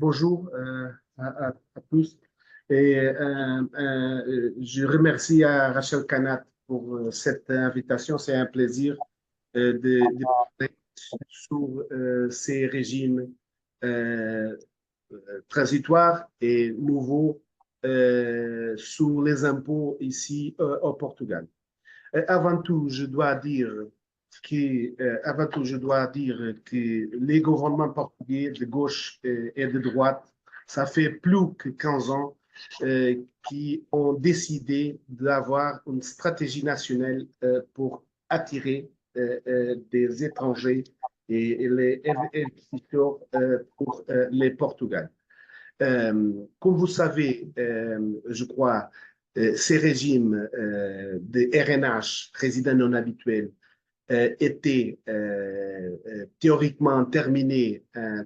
Bonjour à tous. Je remercie à Rachel Kanat pour cette invitation. C'est un plaisir de parler sur ces régimes euh, transitoires et nouveaux sur les impôts ici au Portugal. Avant tout, je dois dire que les gouvernements portugais de gauche et de droite, ça fait plus que 15 ans qui ont décidé d'avoir une stratégie nationale pour attirer des étrangers et les investisseurs pour les Portugal. Comme vous savez, je crois, ces régimes de RNH, résident non habituel, étaient théoriquement terminés le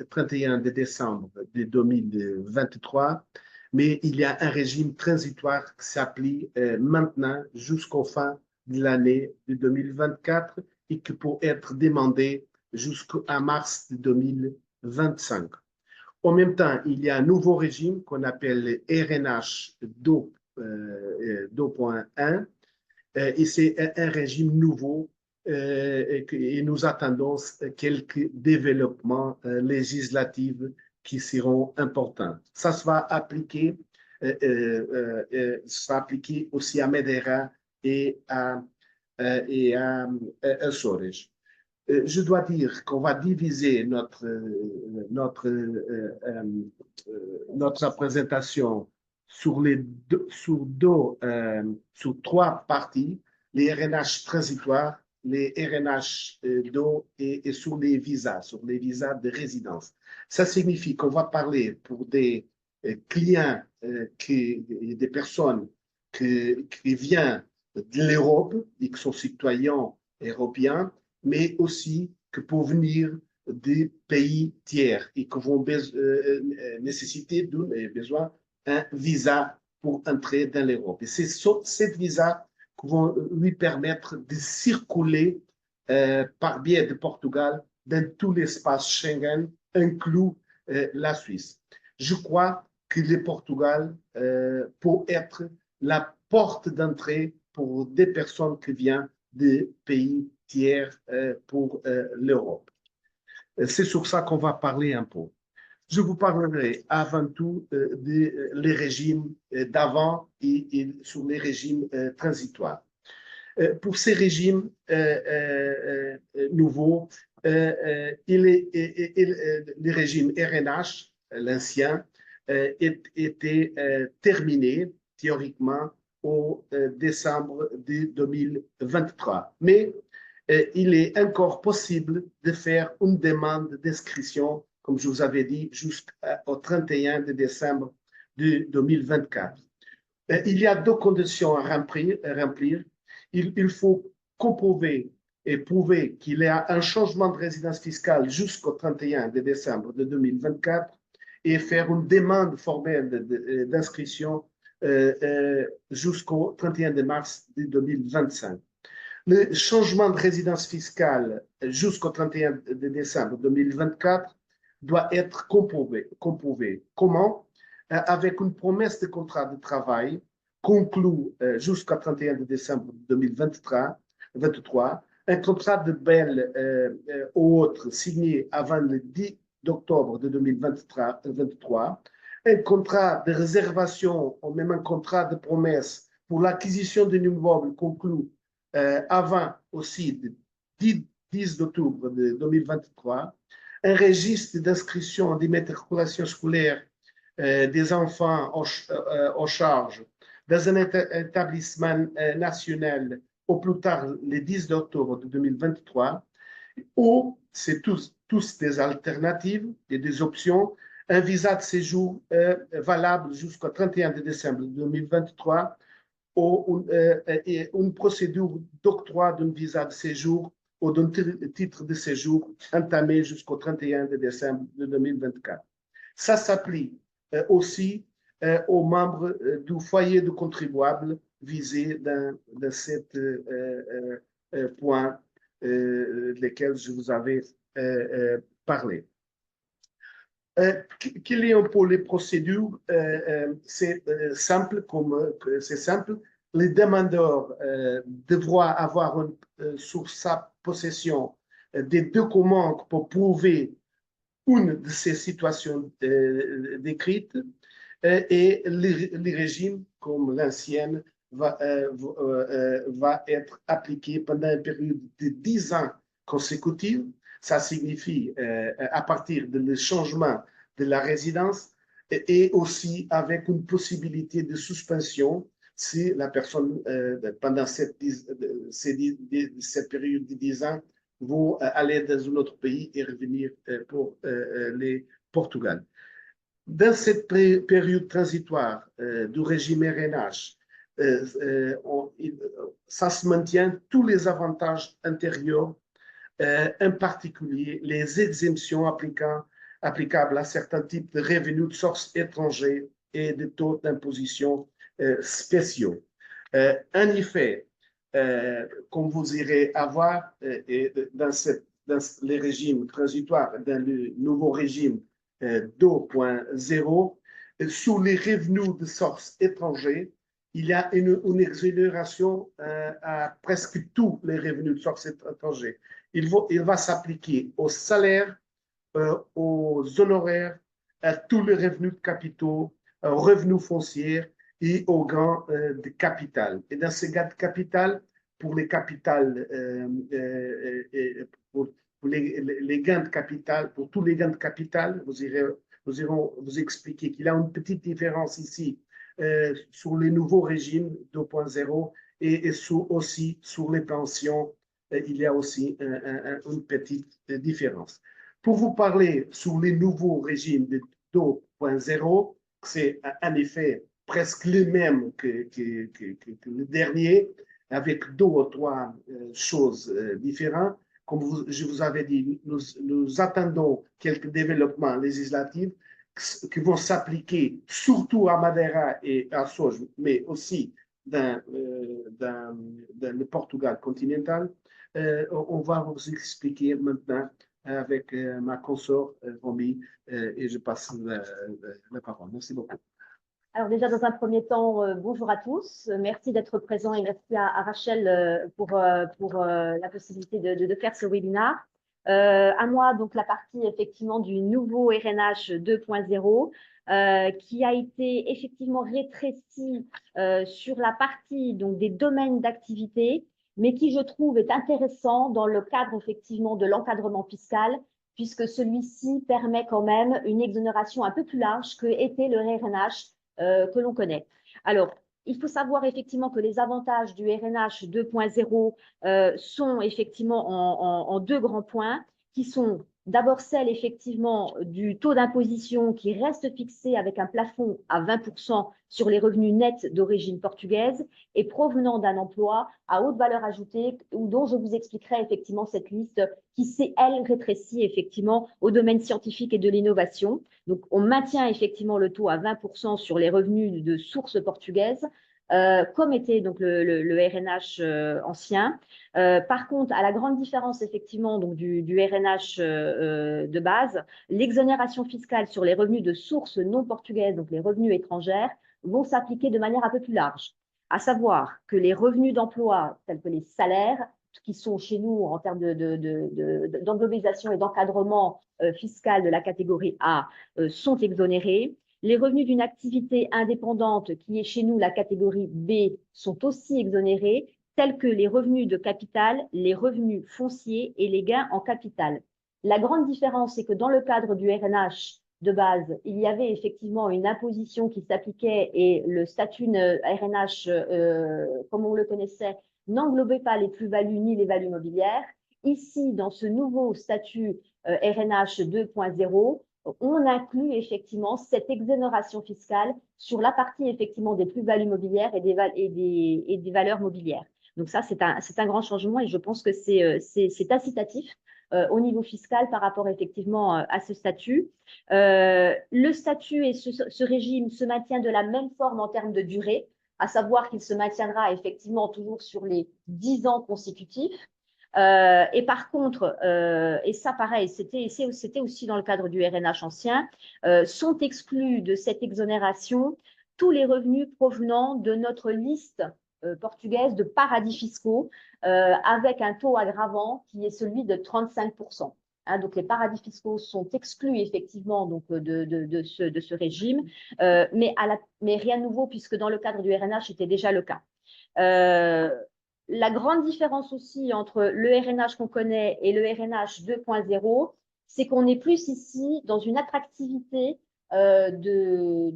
31 décembre de 2023, mais il y a un régime transitoire qui s'applique maintenant jusqu'au fin de l'année de 2024 et qui peut être demandé jusqu'à mars de 2025. En même temps, il y a un nouveau régime qu'on appelle RNH 2.1 et c'est un régime nouveau et nous attendons quelques développements législatifs qui seront importants. Ça sera appliqué aussi à Madeira et à Açores. Je dois dire qu'on va diviser notre présentation sur trois parties, les RNH transitoires, les RNH d'eau et sur les visas de résidence. Ça signifie qu'on va parler pour des clients, des personnes qui viennent de l'Europe et qui sont citoyens européens, mais aussi que pour venir des pays tiers et qui vont nécessiter besoin un visa pour entrer dans l'Europe. Et c'est cette visa qui vont lui permettre de circuler par biais de Portugal dans tout l'espace Schengen, inclus la Suisse. Je crois que le Portugal peut être la porte d'entrée pour des personnes qui viennent des pays tiers pour l'Europe. C'est sur ça qu'on va parler un peu. Je vous parlerai avant tout des régimes d'avant et sur les régimes transitoires. Pour ces régimes nouveaux, le régime RNH, l'ancien, était terminé théoriquement au décembre de 2023. Mais il est encore possible de faire une demande d'inscription, comme je vous avais dit, jusqu'au 31 décembre de 2024. Il y a deux conditions à remplir. Il faut comprouver et prouver qu'il y a un changement de résidence fiscale jusqu'au 31 décembre de 2024 et faire une demande formelle d'inscription jusqu'au 31 mars de 2025. Le changement de résidence fiscale jusqu'au 31 décembre 2024 doit être comprouvé. Comment? Avec une promesse de contrat de travail conclu jusqu'au 31 décembre 2023, un contrat de bail ou autre signé avant le 10 octobre de 2023, un contrat de réservation ou même un contrat de promesse pour l'acquisition d'un immeuble conclu avant aussi le 10 octobre de 2023, un registre d'inscription d'immatriculation scolaire des enfants en charge dans un établissement national au plus tard le 10 octobre de 2023, ou c'est tous des alternatives et des options, un visa de séjour valable jusqu'au 31 décembre 2023 ou une procédure d'octroi d'un visa de séjour ou d'un titre de séjour entamé jusqu'au 31 décembre 2024. Ça s'applique aussi aux membres du foyer de contribuables visés dans cet point desquels je vous avais parlé. Qu'il y ait pour les procédures, c'est simple, c'est simple. Les demandeurs devront avoir sur sa possession des documents pour prouver une de ces situations décrites et les régimes, comme l'ancienne, va être appliqué pendant une période de 10 ans consécutifs. Ça signifie à partir du changement de la résidence et aussi avec une possibilité de suspension si la personne, pendant cette période de 10 ans, vont aller dans un autre pays et revenir pour les Portugal. Dans cette période transitoire du régime RNH, ça se maintient tous les avantages antérieurs, en particulier les exemptions applicables à certains types de revenus de source étrangers et de taux d'imposition spéciaux. En effet, comme vous irez avoir dans les régimes transitoires, dans le nouveau régime 2.0, sur les revenus de source étrangers, il y a une exonération à presque tous les revenus de source étrangers. Il va s'appliquer aux salaires, aux honoraires, à tous les revenus de capitaux, aux revenus fonciers et aux gains de capital. Et dans ces gains de capital, pour les capitales, pour les gains de capital, pour tous les gains de capital, nous irons vous expliquer qu'il y a une petite différence ici sur les nouveaux régimes 2.0 et aussi sur les pensions, il y a aussi une petite différence. Pour vous parler sur les nouveaux régimes de 2.0, c'est en effet presque les mêmes que le dernier, avec deux ou trois choses différentes. Comme je vous avais dit, nous attendons quelques développements législatifs qui vont s'appliquer surtout à Madeira et à Açores, mais aussi dans le Portugal continental. On va vous expliquer maintenant avec ma consort Romy et je passe la parole. Merci beaucoup. Alors déjà, dans un premier temps, bonjour à tous. Merci d'être présents et merci à Rachel pour la possibilité de faire ce webinaire. À moi, donc la partie effectivement du nouveau RNH 2.0 qui a été effectivement rétréci sur la partie donc des domaines d'activité, mais qui je trouve est intéressant dans le cadre effectivement de l'encadrement fiscal, puisque celui-ci permet quand même une exonération un peu plus large que était le RNH que l'on connaît. Alors, il faut savoir effectivement que les avantages du RNH 2.0 sont effectivement en deux grands points, qui sont d'abord celle effectivement du taux d'imposition qui reste fixé avec un plafond à 20% sur les revenus nets d'origine portugaise et provenant d'un emploi à haute valeur ajoutée, dont je vous expliquerai effectivement cette liste qui s'est, elle, rétrécie effectivement au domaine scientifique et de l'innovation. Donc, on maintient effectivement le taux à 20% sur les revenus de source portugaise, comme était donc le RNH ancien. Par contre, à la grande différence effectivement donc du RNH de base, l'exonération fiscale sur les revenus de source non portugaise, donc les revenus étrangères, vont s'appliquer de manière un peu plus large. À savoir que les revenus d'emploi, tels que les salaires, qui sont chez nous en termes d'englobalisation et d'encadrement fiscal de la catégorie A, sont exonérés. Les revenus d'une activité indépendante, qui est chez nous la catégorie B, sont aussi exonérés, tels que les revenus de capital, les revenus fonciers et les gains en capital. La grande différence, c'est que dans le cadre du RNH de base, il y avait effectivement une imposition qui s'appliquait et le statut RNH, comme on le connaissait, n'englobait pas les plus-values ni les values mobilières. Ici, dans ce nouveau statut RNH 2.0, on inclut effectivement cette exonération fiscale sur la partie effectivement des plus-values mobilières et des valeurs mobilières. Donc ça, c'est un grand changement et je pense que c'est incitatif au niveau fiscal par rapport effectivement à ce statut. Le statut et ce régime se maintient de la même forme en termes de durée, à savoir qu'il se maintiendra effectivement toujours sur les 10 ans consécutifs. Et par contre, et ça pareil, c'était aussi dans le cadre du RNH ancien, sont exclus de cette exonération tous les revenus provenant de notre liste portugaise de paradis fiscaux, avec un taux aggravant qui est celui de 35%. Hein, donc les paradis fiscaux sont exclus effectivement donc, de ce régime, mais rien de nouveau puisque dans le cadre du RNH, c'était déjà le cas. La grande différence aussi entre le RNH qu'on connaît et le RNH 2.0, c'est qu'on est plus ici dans une attractivité de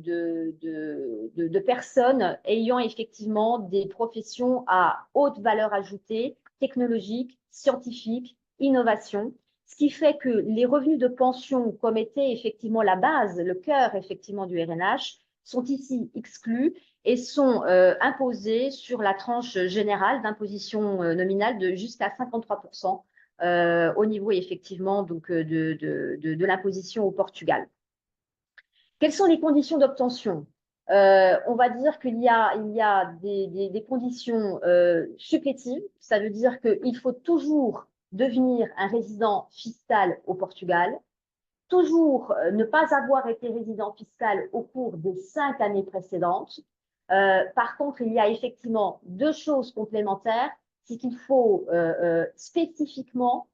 personnes ayant effectivement des professions à haute valeur ajoutée, technologique, scientifique, innovation, ce qui fait que les revenus de pension, comme était effectivement la base, le cœur effectivement du RNH, sont ici exclus et sont imposés sur la tranche générale d'imposition nominale de jusqu'à 53% au niveau effectivement donc, de l'imposition au Portugal. Quelles sont les conditions d'obtention? On va dire qu'il y a des conditions supplétives. Ça veut dire qu'il faut toujours devenir un résident fiscal au Portugal, toujours ne pas avoir été résident fiscal au cours des 5 années précédentes. Par contre, il y a effectivement deux choses complémentaires. C'est qu'il faut spécifiquement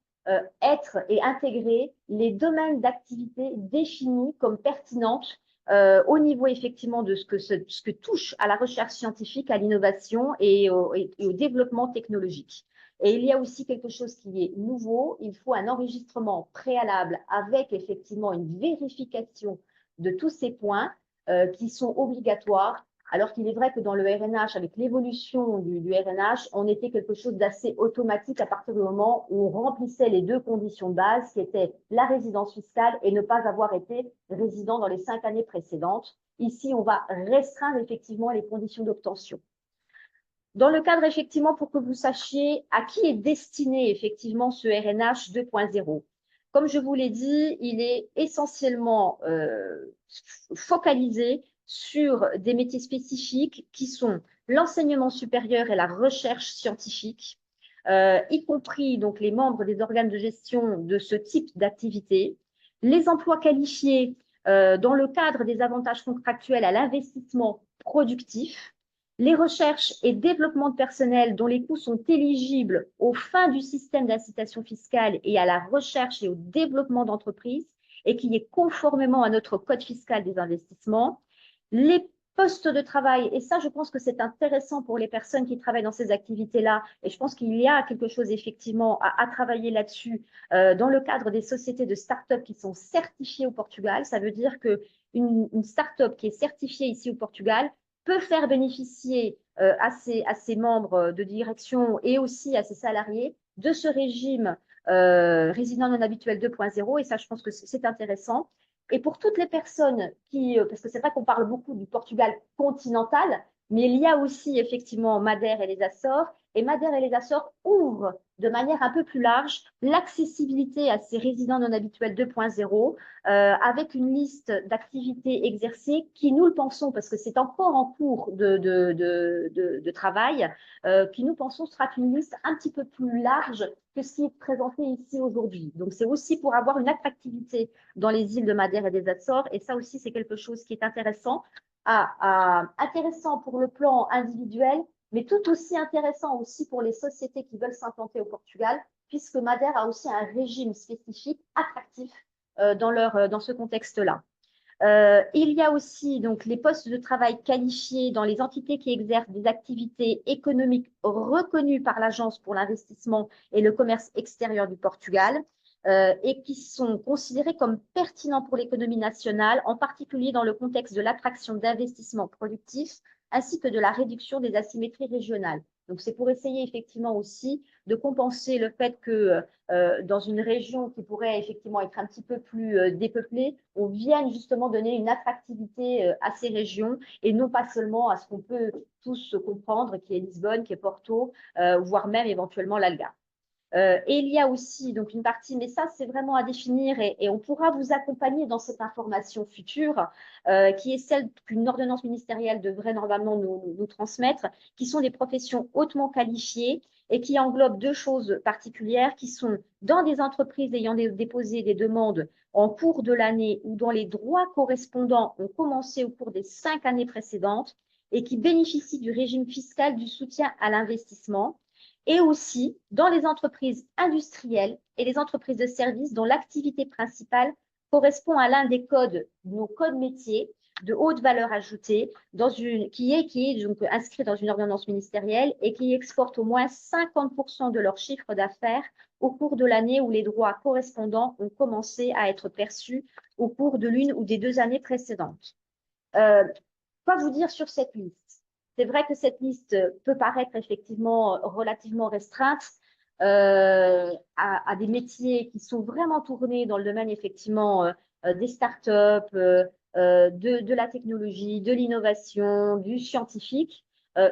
être et intégrer les domaines d'activité définis comme pertinentes au niveau effectivement de ce que touche à la recherche scientifique, à l'innovation et au développement technologique. Et il y a aussi quelque chose qui est nouveau, il faut un enregistrement préalable avec effectivement une vérification de tous ces points qui sont obligatoires, alors qu'il est vrai que dans le RNH, avec l'évolution du RNH, on était quelque chose d'assez automatique à partir du moment où on remplissait les deux conditions de base, qui étaient la résidence fiscale et ne pas avoir été résident dans les 5 années précédentes. Ici, on va restreindre effectivement les conditions d'obtention. Dans le cadre, effectivement, pour que vous sachiez à qui est destiné effectivement ce RNH 2.0. Comme je vous l'ai dit, il est essentiellement focalisé sur des métiers spécifiques qui sont l'enseignement supérieur et la recherche scientifique, y compris donc les membres des organes de gestion de ce type d'activité, les emplois qualifiés dans le cadre des avantages contractuels à l'investissement productif, les recherches et développement de personnel dont les coûts sont éligibles aux fins du système d'incitation fiscale et à la recherche et au développement d'entreprises et qui est conformément à notre code fiscal des investissements, les postes de travail, et ça je pense que c'est intéressant pour les personnes qui travaillent dans ces activités-là, et je pense qu'il y a quelque chose effectivement à travailler là-dessus dans le cadre des sociétés de start-up qui sont certifiées au Portugal. Ça veut dire qu'une start-up qui est certifiée ici au Portugal peut faire bénéficier à ses membres de direction et aussi à ses salariés de ce régime résident non habituel 2.0, et ça, je pense que c'est intéressant. Et pour toutes les personnes parce que c'est vrai qu'on parle beaucoup du Portugal continental, mais il y a aussi effectivement Madère et les Açores, et Madère et les Açores ouvrent de manière un peu plus large l'accessibilité à ces résidents non habituels 2.0 avec une liste d'activités exercées qui, nous le pensons, parce que c'est encore en cours de travail, qui, nous pensons, sera une liste un petit peu plus large que ce qui est présenté ici aujourd'hui. Donc, c'est aussi pour avoir une attractivité dans les îles de Madère et des Açores, et ça aussi, c'est quelque chose qui est intéressant, intéressant pour le plan individuel, mais tout aussi intéressant aussi pour les sociétés qui veulent s'implanter au Portugal, puisque Madère a aussi un régime spécifique attractif dans ce contexte-là. Il y a aussi donc les postes de travail qualifiés dans les entités qui exercent des activités économiques reconnues par l'Agence pour l'investissement et le commerce extérieur du Portugal et qui sont considérés comme pertinents pour l'économie nationale, en particulier dans le contexte de l'attraction d'investissements productifs ainsi que de la réduction des asymétries régionales. Donc, c'est pour essayer effectivement aussi de compenser le fait que dans une région qui pourrait effectivement être un petit peu plus dépeuplée, on vienne justement donner une attractivité à ces régions et non pas seulement à ce qu'on peut tous comprendre, qui est Lisbonne, qui est Porto, voire même éventuellement l'Algarve. Et il y a aussi donc une partie, mais ça c'est vraiment à définir et on pourra vous accompagner dans cette information future, qui est celle qu'une ordonnance ministérielle devrait normalement nous transmettre, qui sont des professions hautement qualifiées et qui englobent deux choses particulières, qui sont dans des entreprises ayant déposé des demandes en cours de l'année ou dont les droits correspondants ont commencé au cours des 5 années précédentes et qui bénéficient du régime fiscal du soutien à l'investissement, et aussi dans les entreprises industrielles et les entreprises de services dont l'activité principale correspond à l'un des codes, nos codes métiers de haute valeur ajoutée, qui est donc inscrit dans une ordonnance ministérielle et qui exporte au moins 50% de leur chiffre d'affaires au cours de l'année où les droits correspondants ont commencé à être perçus au cours de l'une ou des 2 années précédentes. Quoi vous dire sur cette liste? C'est vrai que cette liste peut paraître effectivement relativement restreinte à des métiers qui sont vraiment tournés dans le domaine effectivement des startups, de la technologie, de l'innovation, du scientifique.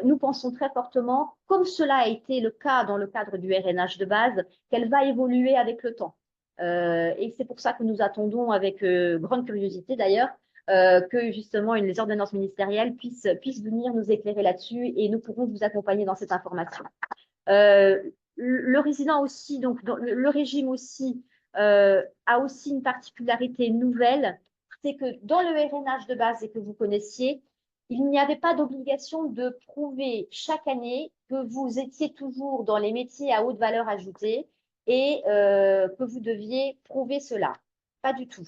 Nous pensons très fortement, comme cela a été le cas dans le cadre du RNH de base, qu'elle va évoluer avec le temps. Et c'est pour ça que nous attendons avec grande curiosité d'ailleurs que justement les ordonnances ministérielles puissent venir nous éclairer là-dessus et nous pourrons vous accompagner dans cette information. Le résident aussi, donc le régime aussi, a aussi une particularité nouvelle, c'est que dans le RNH de base et que vous connaissiez, il n'y avait pas d'obligation de prouver chaque année que vous étiez toujours dans les métiers à haute valeur ajoutée et que vous deviez prouver cela. Pas du tout.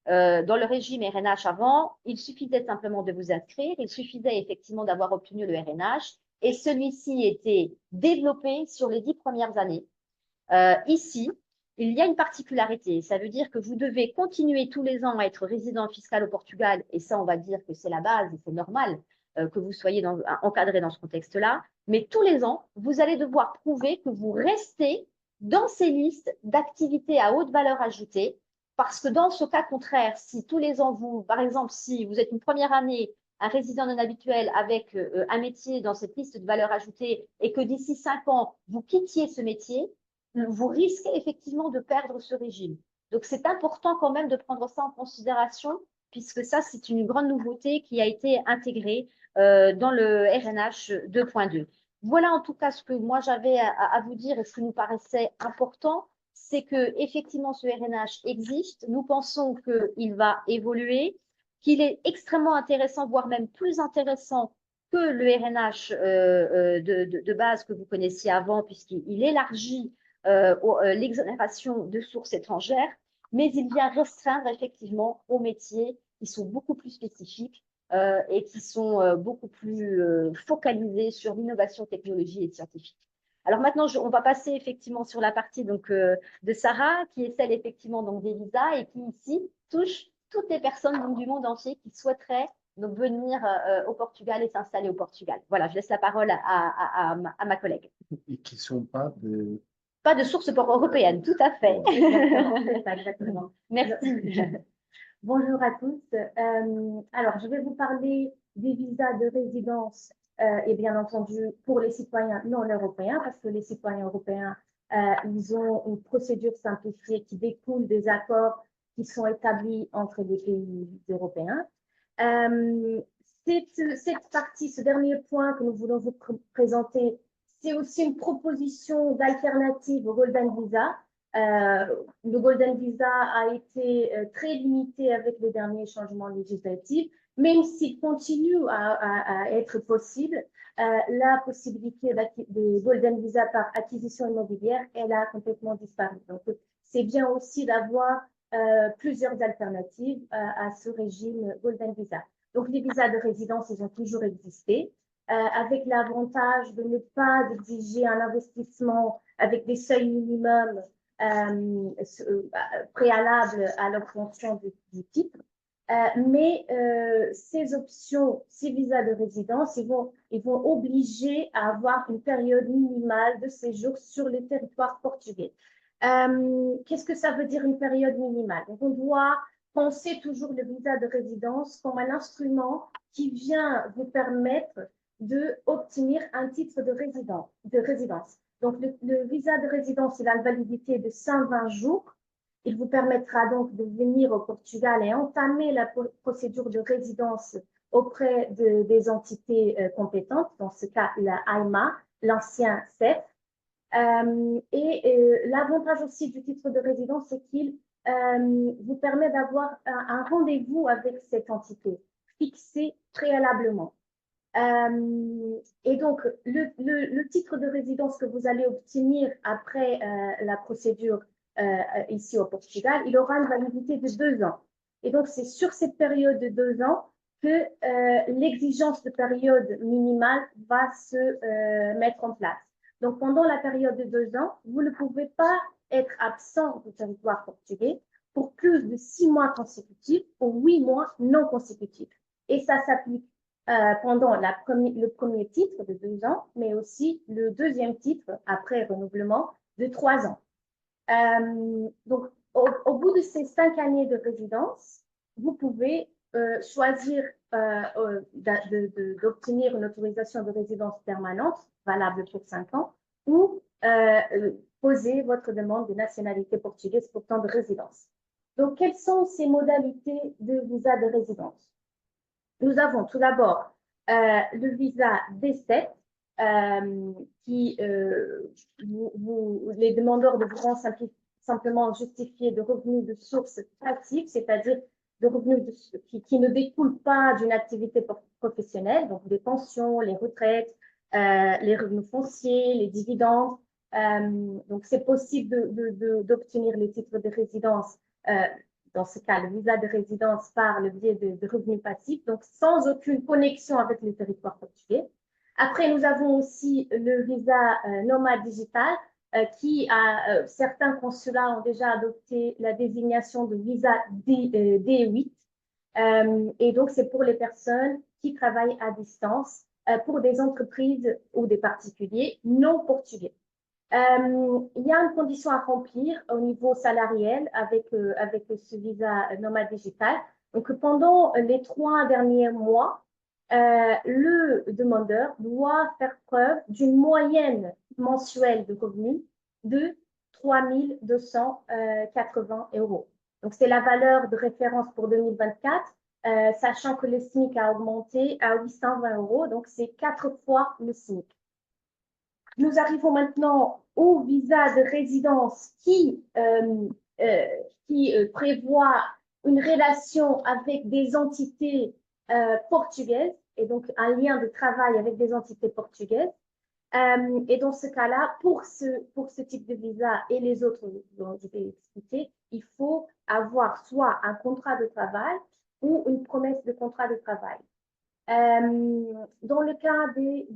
Dans le régime RNH avant, il suffisait simplement de vous inscrire, il suffisait effectivement d'avoir obtenu le RNH et celui-ci était développé sur les 10 premières années. Ici, il y a une particularité, ça veut dire que vous devez continuer tous les ans à être résident fiscal au Portugal, et ça, on va dire que c'est la base, et c'est normal que vous soyez encadré dans ce contexte-là, mais tous les ans, vous allez devoir prouver que vous restez dans ces listes d'activités à haute valeur ajoutée, parce que dans ce cas contraire, si tous les ans, par exemple, si vous êtes une première année un résident non habituel avec un métier dans cette liste de valeur ajoutée et que d'ici 5 ans, vous quittiez ce métier, vous risquez effectivement de perdre ce régime. Donc, c'est important quand même de prendre ça en considération, puisque ça, c'est une grande nouveauté qui a été intégrée dans le RNH 2.2. Voilà en tout cas ce que moi j'avais à vous dire et ce qui nous paraissait important, c'est que effectivement ce RNH existe. Nous pensons qu'il va évoluer, qu'il est extrêmement intéressant, voire même plus intéressant que le RNH de base que vous connaissiez avant, puisqu'il élargit l'exonération de sources étrangères, mais il vient restreindre effectivement aux métiers qui sont beaucoup plus spécifiques et qui sont beaucoup plus focalisés sur l'innovation technologie et scientifique. Alors maintenant, on va passer effectivement sur la partie donc, de Sarah, qui est celle effectivement donc, des visas et qui ici touche toutes les personnes donc, du monde entier qui souhaiteraient donc, venir au Portugal et s'installer au Portugal. Voilà, je laisse la parole à ma collègue. Et qui ne sont pas de... Pas de source européenne, tout à fait. Exactement, c'est ça, exactement. Merci. Bonjour à tous. Alors, je vais vous parler des visas de résidence et bien entendu pour les citoyens non européens, parce que les citoyens européens, ils ont une procédure simplifiée qui découle des accords qui sont établis entre les pays européens. Cette partie, ce dernier point que nous voulons vous présenter, c'est aussi une proposition d'alternative au Golden Visa. Le Golden Visa a été très limité avec les derniers changements législatifs, même s'il continue à être possible, la possibilité de Golden Visa par acquisition immobilière, elle a complètement disparu. Donc, c'est bien aussi d'avoir plusieurs alternatives à ce régime Golden Visa. Donc, les visas de résidence, ils ont toujours existé, avec l'avantage de ne pas exiger un investissement avec des seuils minimums préalables à l'obtention du titre. Mais ces options, ces visas de résidence, ils vont obliger à avoir une période minimale de séjour sur le territoire portugais. Qu'est-ce que ça veut dire une période minimale? Donc, on doit penser toujours le visa de résidence comme un instrument qui vient vous permettre d'obtenir un titre de résidence. Donc, le visa de résidence, il a une validité de 120 jours. Il vous permettra donc de venir au Portugal et entamer la procédure de résidence auprès des entités compétentes, dans ce cas, la AIMA, l'ancien CEF. L'avantage aussi du titre de résidence, c'est qu'il vous permet d'avoir un rendez-vous avec cette entité fixé préalablement. Et donc, le titre de résidence que vous allez obtenir après la procédure ici au Portugal, il aura une validité de 2 ans. Et donc, c'est sur cette période de 2 ans que l'exigence de période minimale va se mettre en place. Donc, pendant la période de 2 ans, vous ne pouvez pas être absent du territoire portugais pour plus de 6 mois consécutifs ou 8 mois non consécutifs. Et ça s'applique pendant le premier titre de 2 ans, mais aussi le deuxième titre après renouvellement de 3 ans. Donc, au bout de ces 5 années de résidence, vous pouvez choisir d'obtenir une autorisation de résidence permanente valable pour 5 ans ou poser votre demande de nationalité portugaise pour temps de résidence. Donc, quelles sont ces modalités de visa de résidence? Nous avons tout d'abord le visa D7 qui, les demandeurs devront simplement justifier de revenus de source passive, c'est-à-dire de revenus qui ne découlent pas d'une activité professionnelle, donc des pensions, les retraites, les revenus fonciers, les dividendes. Donc, c'est possible d'obtenir les titres de résidence dans ce cas, le visa de résidence par le biais de revenus passifs, donc sans aucune connexion avec le territoire portugais. Après, nous avons aussi le visa nomade digital qui certains consulats ont déjà adopté la désignation de visa D8. Et donc, c'est pour les personnes qui travaillent à distance pour des entreprises ou des particuliers non portugais. Il y a une condition à remplir au niveau salarial avec ce visa nomade digital. Donc, pendant les 3 derniers mois, le demandeur doit faire preuve d'une moyenne mensuelle de revenus de 3 280 €. Donc, c'est la valeur de référence pour 2024, sachant que le SMIC a augmenté à 820 €, donc c'est 4 fois le SMIC. Nous arrivons maintenant au visa de résidence qui prévoit une relation avec des entités portugaises et donc un lien de travail avec des entités portugaises. Et dans ce cas-là, pour ce type de visa et les autres dont je vais expliquer, il faut avoir soit un contrat de travail ou une promesse de contrat de travail. Dans le cas des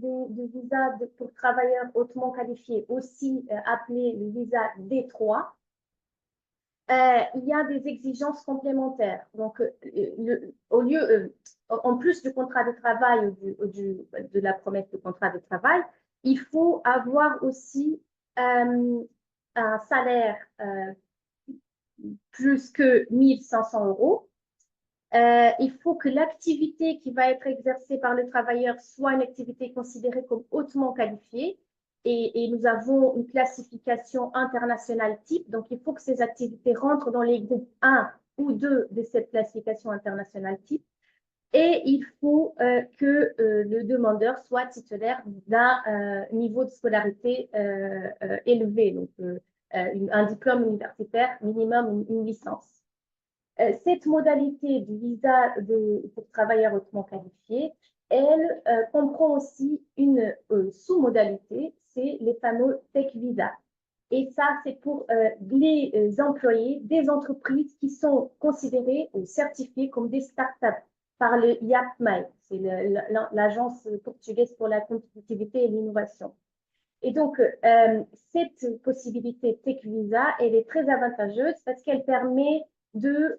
visas pour travailleurs hautement qualifiés, aussi appelé le visa D3, il y a des exigences complémentaires. Donc, en plus du contrat de travail ou de la promesse de contrat de travail, il faut avoir aussi un salaire plus que 1 500 €. Il faut que l'activité qui va être exercée par le travailleur soit une activité considérée comme hautement qualifiée et nous avons une classification internationale type, donc il faut que ces activités rentrent dans les groupes 1 ou 2 de cette classification internationale type et il faut que le demandeur soit titulaire d'un niveau de scolarité élevé, donc un diplôme universitaire minimum, une licence. Cette modalité du visa pour travailleurs hautement qualifiés, elle comprend aussi une sous-modalité, c'est les fameux Tech Visa. Et ça, c'est pour les employés des entreprises qui sont considérées ou certifiées comme des startups par le IAPMEI, c'est l'agence portugaise pour la compétitivité et l'innovation. Et donc, cette possibilité Tech Visa, elle est très avantageuse parce qu'elle permet que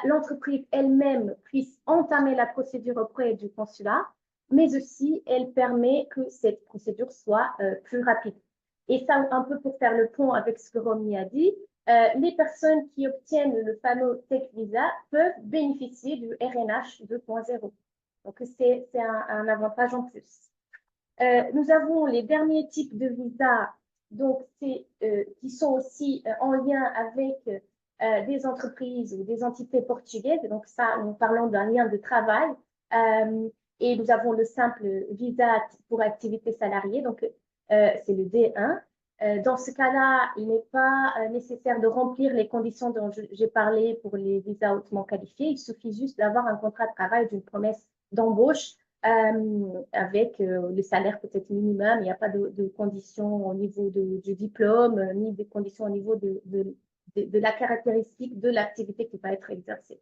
l'entreprise elle-même puisse entamer la procédure auprès du consulat, mais aussi elle permet que cette procédure soit plus rapide. Et ça, un peu pour faire le pont avec ce que Romy a dit, les personnes qui obtiennent le fameux Tech Visa peuvent bénéficier du RNH 2.0. Donc, c'est un avantage en plus. Nous avons les derniers types de visas, donc qui sont aussi en lien avec des entreprises ou des entités portugaises. Donc ça, nous parlons d'un lien de travail. Et nous avons le simple visa pour activité salariée, donc c'est le D1. Dans ce cas-là, il n'est pas nécessaire de remplir les conditions dont j'ai parlé pour les visas hautement qualifiés. Il suffit juste d'avoir un contrat de travail, d'une promesse d'embauche avec le salaire peut-être minimum. Il n'y a pas de conditions au niveau du diplôme, ni de conditions au niveau de la caractéristique de l'activité qui va être exercée.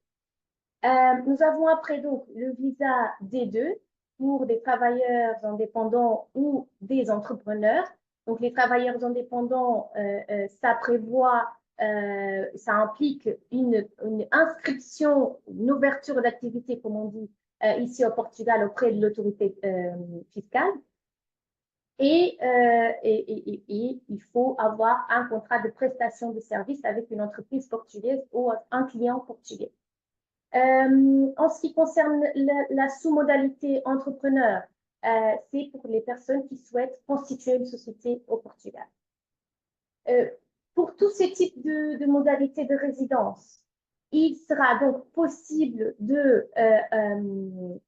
Nous avons après donc le visa D2 pour des travailleurs indépendants ou des entrepreneurs. Donc les travailleurs indépendants, ça prévoit, ça implique une inscription, une ouverture d'activité, comme on dit, ici au Portugal auprès de l'autorité fiscale. Et il faut avoir un contrat de prestation de service avec une entreprise portugaise ou un client portugais. En ce qui concerne la sous-modalité entrepreneur, c'est pour les personnes qui souhaitent constituer une société au Portugal. Pour tous ces types de modalités de résidence, il sera donc possible de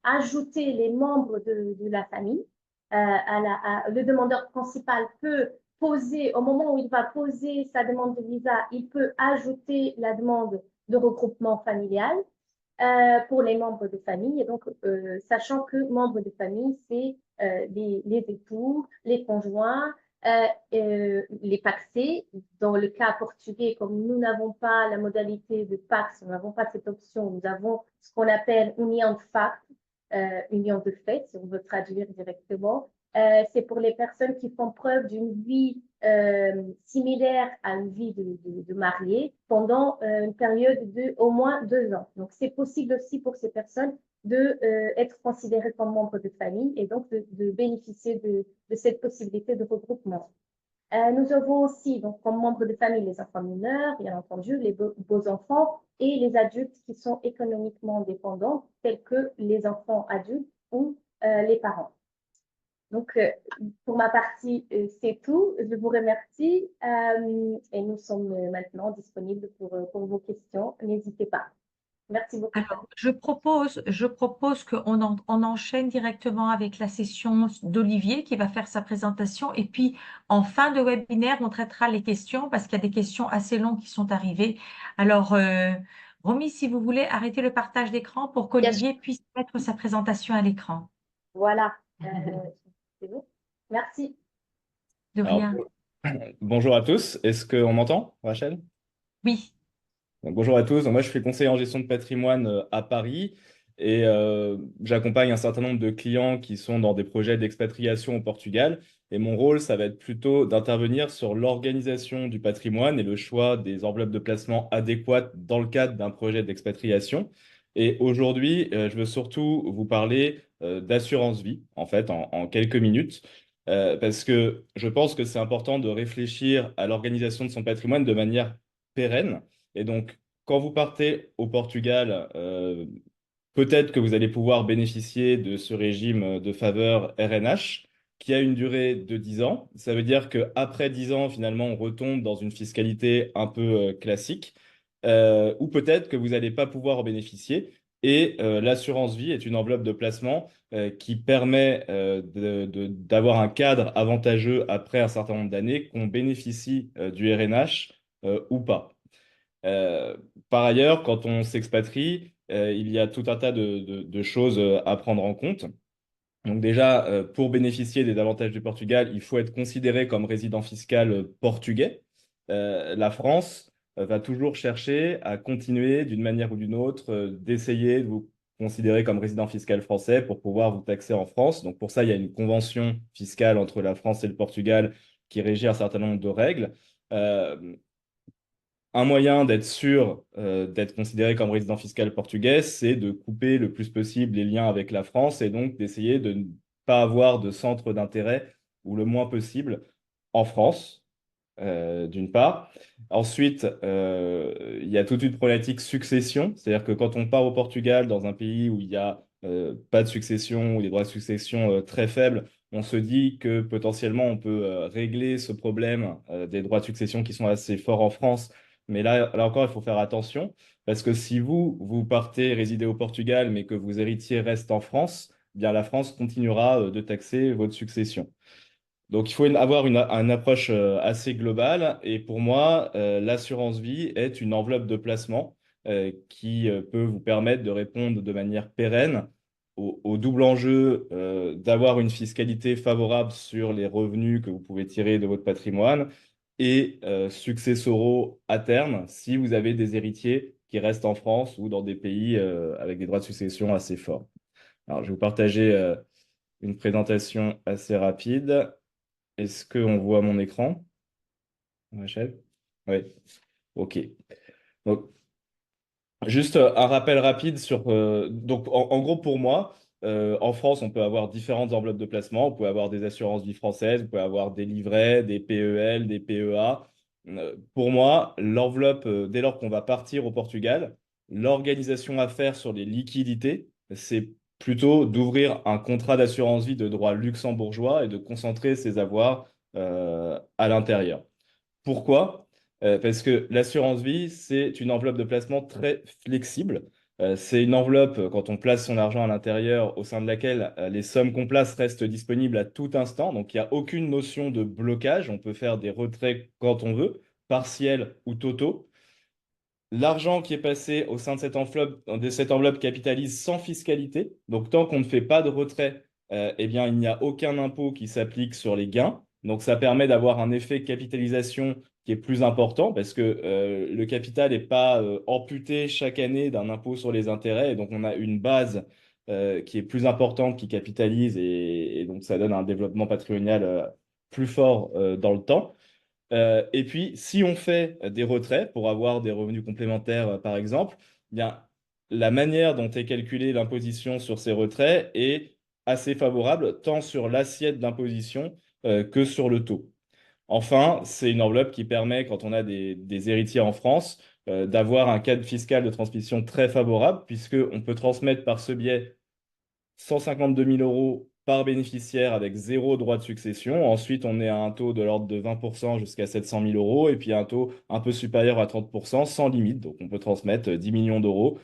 ajouter les membres de la famille. Le demandeur principal peut poser, au moment où il va poser sa demande de visa, il peut ajouter la demande de regroupement familial pour les membres de famille. Et donc, sachant que membres de famille, c'est les époux, les conjoints, les pacsés. Dans le cas portugais, comme nous n'avons pas la modalité de pax, nous n'avons pas cette option, nous avons ce qu'on appelle union de facto, union de fait, si on veut traduire directement. C'est pour les personnes qui font preuve d'une vie similaire à une vie de mariée pendant une période de au moins 2 ans. Donc, c'est possible aussi pour ces personnes de être considérées comme membres de famille et donc de bénéficier de cette possibilité de regroupement. Nous avons aussi, donc, comme membres de famille, les enfants mineurs, bien entendu, les beaux enfants et les adultes qui sont économiquement dépendants, tels que les enfants adultes ou les parents. Donc, pour ma partie, c'est tout. Je vous remercie et nous sommes maintenant disponibles pour vos questions. N'hésitez pas. Merci beaucoup. Alors, je propose on enchaîne directement avec la session d'Olivier qui va faire sa présentation. Et puis, en fin de webinaire, on traitera les questions parce qu'il y a des questions assez longues qui sont arrivées. Alors, Romy, si vous voulez, arrêter le partage d'écran pour qu'Olivier puisse mettre sa présentation à l'écran. Voilà. C'est bon. Merci. De Alors, rien. bonjour à tous. Est-ce qu'on m'entend, Rachel? Oui. Donc, bonjour à tous. Donc, moi, je suis conseiller en gestion de patrimoine à Paris et j'accompagne un certain nombre de clients qui sont dans des projets d'expatriation au Portugal. Et mon rôle, ça va être plutôt d'intervenir sur l'organisation du patrimoine et le choix des enveloppes de placement adéquates dans le cadre d'un projet d'expatriation. Et aujourd'hui, je veux surtout vous parler d'assurance vie, en fait, en quelques minutes. Parce que je pense que c'est important de réfléchir à l'organisation de son patrimoine de manière pérenne. Et donc, quand vous partez au Portugal, peut-être que vous allez pouvoir bénéficier de ce régime de faveur RNH qui a une durée de 10 ans. Ça veut dire qu'après 10 ans, finalement, on retombe dans une fiscalité un peu classique, ou peut-être que vous n'allez pas pouvoir en bénéficier. Et l'assurance vie est une enveloppe de placement qui permet d'avoir un cadre avantageux après un certain nombre d'années, qu'on bénéficie du RNH ou pas. Par ailleurs, quand on s'expatrie, il y a tout un tas de choses à prendre en compte. Donc déjà, pour bénéficier des avantages du Portugal, il faut être considéré comme résident fiscal portugais. La France va toujours chercher à continuer d'une manière ou d'une autre d'essayer de vous considérer comme résident fiscal français pour pouvoir vous taxer en France. Donc pour ça, il y a une convention fiscale entre la France et le Portugal qui régit un certain nombre de règles. Un moyen d'être sûr d'être considéré comme résident fiscal portugais, c'est de couper le plus possible les liens avec la France et donc d'essayer de ne pas avoir de centre d'intérêt ou le moins possible en France, d'une part. Ensuite, il y a toute une problématique succession, c'est-à-dire que quand on part au Portugal, dans un pays où il n'y a pas de succession ou des droits de succession très faibles, on se dit que potentiellement on peut régler ce problème des droits de succession qui sont assez forts en France. Mais là encore, il faut faire attention parce que si vous partez résider au Portugal, mais que vos héritiers restent en France, eh bien la France continuera de taxer votre succession. Donc, il faut avoir une approche assez globale. Et pour moi, l'assurance vie est une enveloppe de placement qui peut vous permettre de répondre de manière pérenne au double enjeu d'avoir une fiscalité favorable sur les revenus que vous pouvez tirer de votre patrimoine et successoraux à terme si vous avez des héritiers qui restent en France ou dans des pays avec des droits de succession assez forts. Alors, je vais vous partager une présentation assez rapide. Est-ce qu'on voit mon écran, Rachel? Oui. OK. Donc, juste un rappel rapide sur. Donc, en gros, pour moi, en France, on peut avoir différentes enveloppes de placement. On peut avoir des assurances vie françaises, on peut avoir des livrets, des PEL, des PEA. Pour moi, l'enveloppe, dès lors qu'on va partir au Portugal, l'organisation à faire sur les liquidités, c'est plutôt d'ouvrir un contrat d'assurance vie de droit luxembourgeois et de concentrer ses avoirs à l'intérieur. Pourquoi? Parce que l'assurance vie, c'est une enveloppe de placement très flexible. C'est une enveloppe, quand on place son argent à l'intérieur, au sein de laquelle les sommes qu'on place restent disponibles à tout instant. Donc, il n'y a aucune notion de blocage. On peut faire des retraits quand on veut, partiels ou totaux. L'argent qui est passé au sein de cette enveloppe capitalise sans fiscalité. Donc, tant qu'on ne fait pas de retrait, eh bien, il n'y a aucun impôt qui s'applique sur les gains. Donc, ça permet d'avoir un effet de capitalisation qui est plus important parce que le capital n'est pas amputé chaque année d'un impôt sur les intérêts. Et donc, on a une base qui est plus importante qui capitalise et donc ça donne un développement patrimonial plus fort dans le temps. Et puis, si on fait des retraits pour avoir des revenus complémentaires, par exemple, eh bien, la manière dont est calculée l'imposition sur ces retraits est assez favorable, tant sur l'assiette d'imposition que sur le taux. Enfin, c'est une enveloppe qui permet, quand on a des héritiers en France, d'avoir un cadre fiscal de transmission très favorable, puisqu'on peut transmettre par ce biais 152 000 euros par bénéficiaire avec zéro droit de succession. Ensuite, on est à un taux de l'ordre de 20% jusqu'à 700 000 euros et puis un taux un peu supérieur à 30% sans limite. Donc, on peut transmettre 10 millions d'euros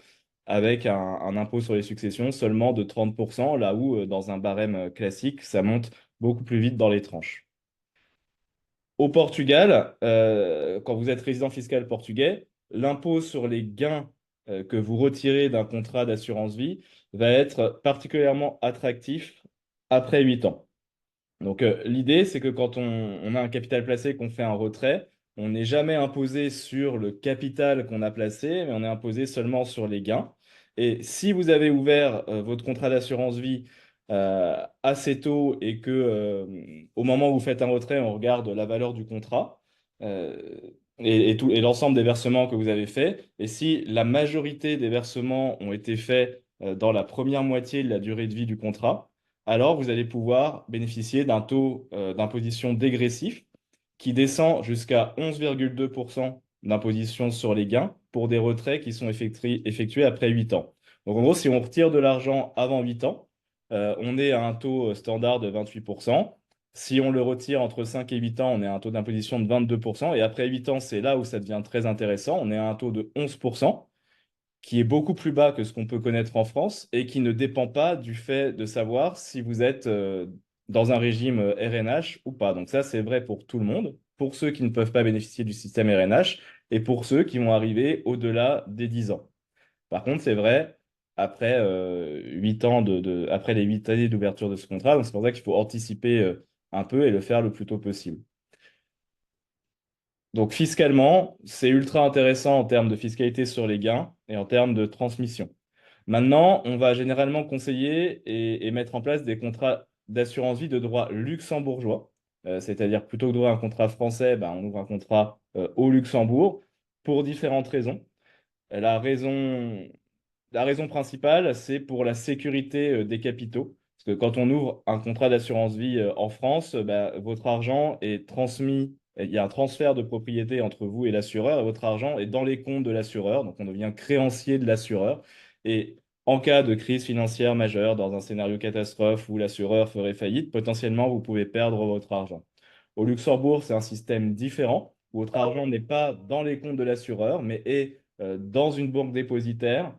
avec un impôt sur les successions seulement de 30%, là où dans un barème classique, ça monte beaucoup plus vite dans les tranches. Au Portugal, quand vous êtes résident fiscal portugais, l'impôt sur les gains que vous retirez d'un contrat d'assurance vie va être particulièrement attractif après 8 ans. Donc, l'idée, c'est que quand on a un capital placé, qu'on fait un retrait, on n'est jamais imposé sur le capital qu'on a placé, mais on est imposé seulement sur les gains. Et si vous avez ouvert votre contrat d'assurance vie assez tôt et que au moment où vous faites un retrait, on regarde la valeur du contrat euh, et l'ensemble des versements que vous avez faits, et si la majorité des versements ont été faits dans la première moitié de la durée de vie du contrat, alors vous allez pouvoir bénéficier d'un taux d'imposition dégressif qui descend jusqu'à 11,2% d'imposition sur les gains pour des retraits qui sont effectués après 8 ans. Donc en gros, si on retire de l'argent avant 8 ans, on est à un taux standard de 28%. Si on le retire entre 5 et 8 ans, on est à un taux d'imposition de 22%. Et après 8 ans, c'est là où ça devient très intéressant. On est à un taux de 11%, qui est beaucoup plus bas que ce qu'on peut connaître en France et qui ne dépend pas du fait de savoir si vous êtes dans un régime RNH ou pas. Donc ça, c'est vrai pour tout le monde, pour ceux qui ne peuvent pas bénéficier du système RNH et pour ceux qui vont arriver au-delà des 10 ans. Par contre, c'est vrai après 8 ans après les 8 années d'ouverture de ce contrat. Donc c'est pour ça qu'il faut anticiper un peu et le faire le plus tôt possible. Donc fiscalement, c'est ultra intéressant en termes de fiscalité sur les gains et en termes de transmission. Maintenant, on va généralement conseiller et mettre en place des contrats d'assurance vie de droit luxembourgeois. C'est-à-dire plutôt que d'ouvrir un contrat français, ben, on ouvre un contrat au Luxembourg pour différentes raisons. La raison, la raison principale, c'est pour la sécurité des capitaux. Parce que quand on ouvre un contrat d'assurance vie en France, bah, votre argent est transmis, il y a un transfert de propriété entre vous et l'assureur, et votre argent est dans les comptes de l'assureur, donc on devient créancier de l'assureur. Et en cas de crise financière majeure, dans un scénario catastrophe où l'assureur ferait faillite, potentiellement, vous pouvez perdre votre argent. Au Luxembourg, c'est un système différent où votre argent n'est pas dans les comptes de l'assureur, mais est dans une banque dépositaire,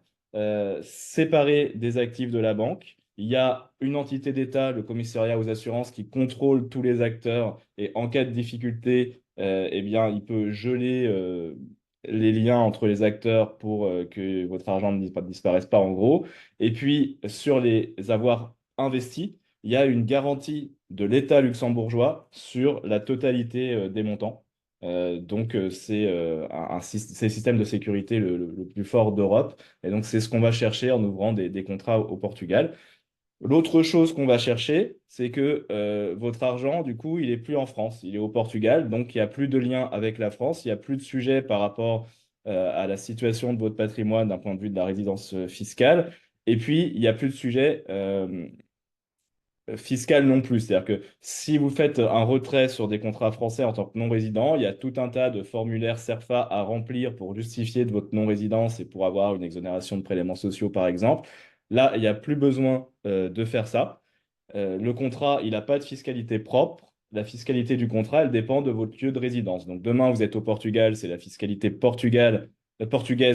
séparée des actifs de la banque. Il y a une entité d'État, le commissariat aux assurances, qui contrôle tous les acteurs et en cas de difficulté, eh bien, il peut geler les liens entre les acteurs pour que votre argent ne disparaisse pas en gros. Et puis, sur les avoirs investis, il y a une garantie de l'État luxembourgeois sur la totalité des montants. Donc, c'est le système de sécurité le plus fort d'Europe. Et donc, c'est ce qu'on va chercher en ouvrant des contrats au Portugal. L'autre chose qu'on va chercher, c'est que votre argent, du coup, il est plus en France, il est au Portugal, donc il n'y a plus de lien avec la France, il n'y a plus de sujet par rapport à la situation de votre patrimoine d'un point de vue de la résidence fiscale, et puis il n'y a plus de sujet fiscal non plus. C'est-à-dire que si vous faites un retrait sur des contrats français en tant que non-résident, il y a tout un tas de formulaires CERFA à remplir pour justifier de votre non-résidence et pour avoir une exonération de prélèvements sociaux, par exemple. Là, il n'y a plus besoin de faire ça. Le contrat, il n'a pas de fiscalité propre. La fiscalité du contrat, elle dépend de votre lieu de résidence. Donc demain, vous êtes au Portugal, c'est la fiscalité portugaise,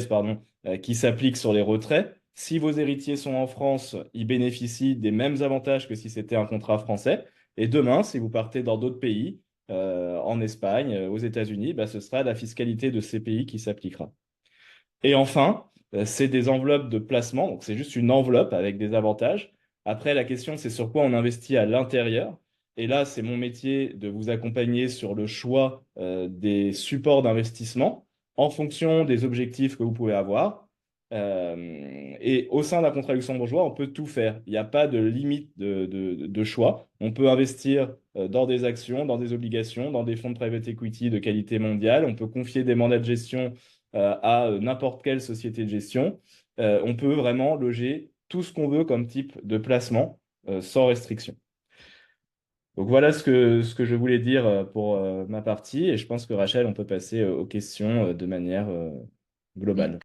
pardon, qui s'applique sur les retraits. Si vos héritiers sont en France, ils bénéficient des mêmes avantages que si c'était un contrat français. Et demain, si vous partez dans d'autres pays, en Espagne, aux États-Unis, bah, ce sera la fiscalité de ces pays qui s'appliquera. Et enfin, c'est des enveloppes de placement. Donc, c'est juste une enveloppe avec des avantages. Après, la question, c'est sur quoi on investit à l'intérieur. Et là, c'est mon métier de vous accompagner sur le choix des supports d'investissement en fonction des objectifs que vous pouvez avoir. Et au sein d'un contrat luxembourgeois, on peut tout faire. Il n'y a pas de limite de choix. On peut investir dans des actions, dans des obligations, dans des fonds de private equity de qualité mondiale. On peut confier des mandats de gestion à n'importe quelle société de gestion. On peut vraiment loger tout ce qu'on veut comme type de placement sans restriction. Donc voilà ce que je voulais dire pour ma partie et je pense que Rachel, on peut passer aux questions de manière globale.